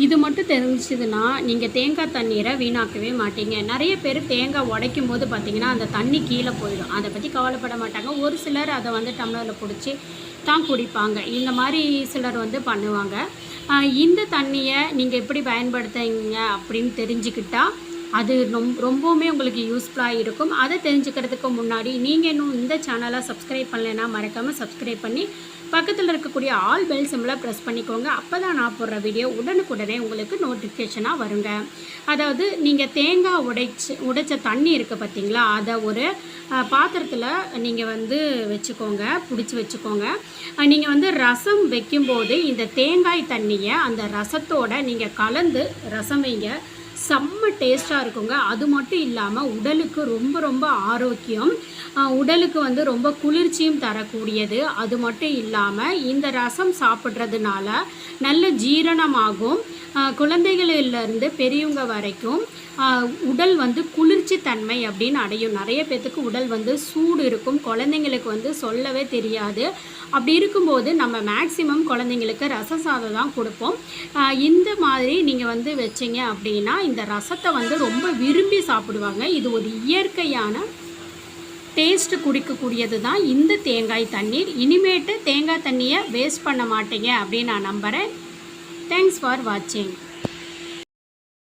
இது மட்டும் தெரிஞ்சுதுன்னா நீங்கள் தேங்காய் தண்ணீரை வீணாக்கவே மாட்டீங்க. நிறைய பேர் தேங்காய் உடைக்கும் போது பார்த்திங்கன்னா அந்த தண்ணி கீழே போயிடும். அதை பற்றி கவலைப்பட மாட்டாங்க. ஒரு சிலர் அதை வந்து டம்ளரில் பிடிச்சி தான் குடிப்பாங்க. இந்த மாதிரி சிலர் வந்து பண்ணுவாங்க. இந்த தண்ணியை நீங்கள் எப்படி பயன்படுத்துங்க அப்படின்னு தெரிஞ்சுக்கிட்டால் அது ரொம்பவுமே உங்களுக்கு யூஸ்ஃபுல்லாக இருக்கும். அதை தெரிஞ்சுக்கிறதுக்கு முன்னாடி நீங்கள் இன்னும் இந்த சேனலை சப்ஸ்கிரைப் பண்ணலைன்னா மறக்காமல் சப்ஸ்கிரைப் பண்ணி பக்கத்தில் இருக்கக்கூடிய ஆல் பெல் சிம்பிளை ப்ரெஸ் பண்ணிக்கோங்க. அப்போ தான் நான் போடுற வீடியோ உடனுக்குடனே உங்களுக்கு நோட்டிஃபிகேஷனாக வருங்க. அதாவது நீங்கள் தேங்காய் உடைச்ச தண்ணி இருக்குது பார்த்தீங்களா, அதை ஒரு பாத்திரத்தில் நீங்கள் வந்து வச்சுக்கோங்க, பிடிச்சி வச்சுக்கோங்க. நீங்கள் வந்து ரசம் வைக்கும்போது இந்த தேங்காய் தண்ணியை அந்த ரசத்தோடு நீங்கள் கலந்து ரசம் வைங்க. செம்ம டேஸ்ட்டாக இருக்குங்க. அது மட்டும் இல்லாமல் உடலுக்கு ரொம்ப ரொம்ப ஆரோக்கியம், உடலுக்கு வந்து ரொம்ப குளிர்ச்சியும் தரக்கூடியது. அது மட்டும் இல்லாமல் இந்த ரசம் சாப்பிட்றதுனால நல்ல ஜீரணமாகும். குழந்தைகளிலிருந்து பெரியவங்க வரைக்கும் உடல் வந்து குளிர்ச்சி தன்மை அப்படின்னு அடையும். நிறைய பேர்த்துக்கு உடல் வந்து சூடு இருக்கும், குழந்தைங்களுக்கு வந்து சொல்லவே தெரியாது. அப்படி இருக்கும்போது நம்ம மேக்சிமம் குழந்தைங்களுக்கு ரச சாதம் தான் கொடுப்போம். இந்த மாதிரி நீங்கள் வந்து வச்சிங்க அப்படின்னா இந்த ரசத்தை வந்து ரொம்ப விரும்பி சாப்பிடுவாங்க. இது ஒரு இயற்கையான டேஸ்ட்டு குடிக்கக்கூடியது தான் இந்த தேங்காய் தண்ணீர். இனிமேட்டு தேங்காய் தண்ணியை வேஸ்ட் பண்ண மாட்டீங்க அப்படின்னு நான் நம்புகிறேன். தேங்க்ஸ் ஃபார் வாட்சிங்.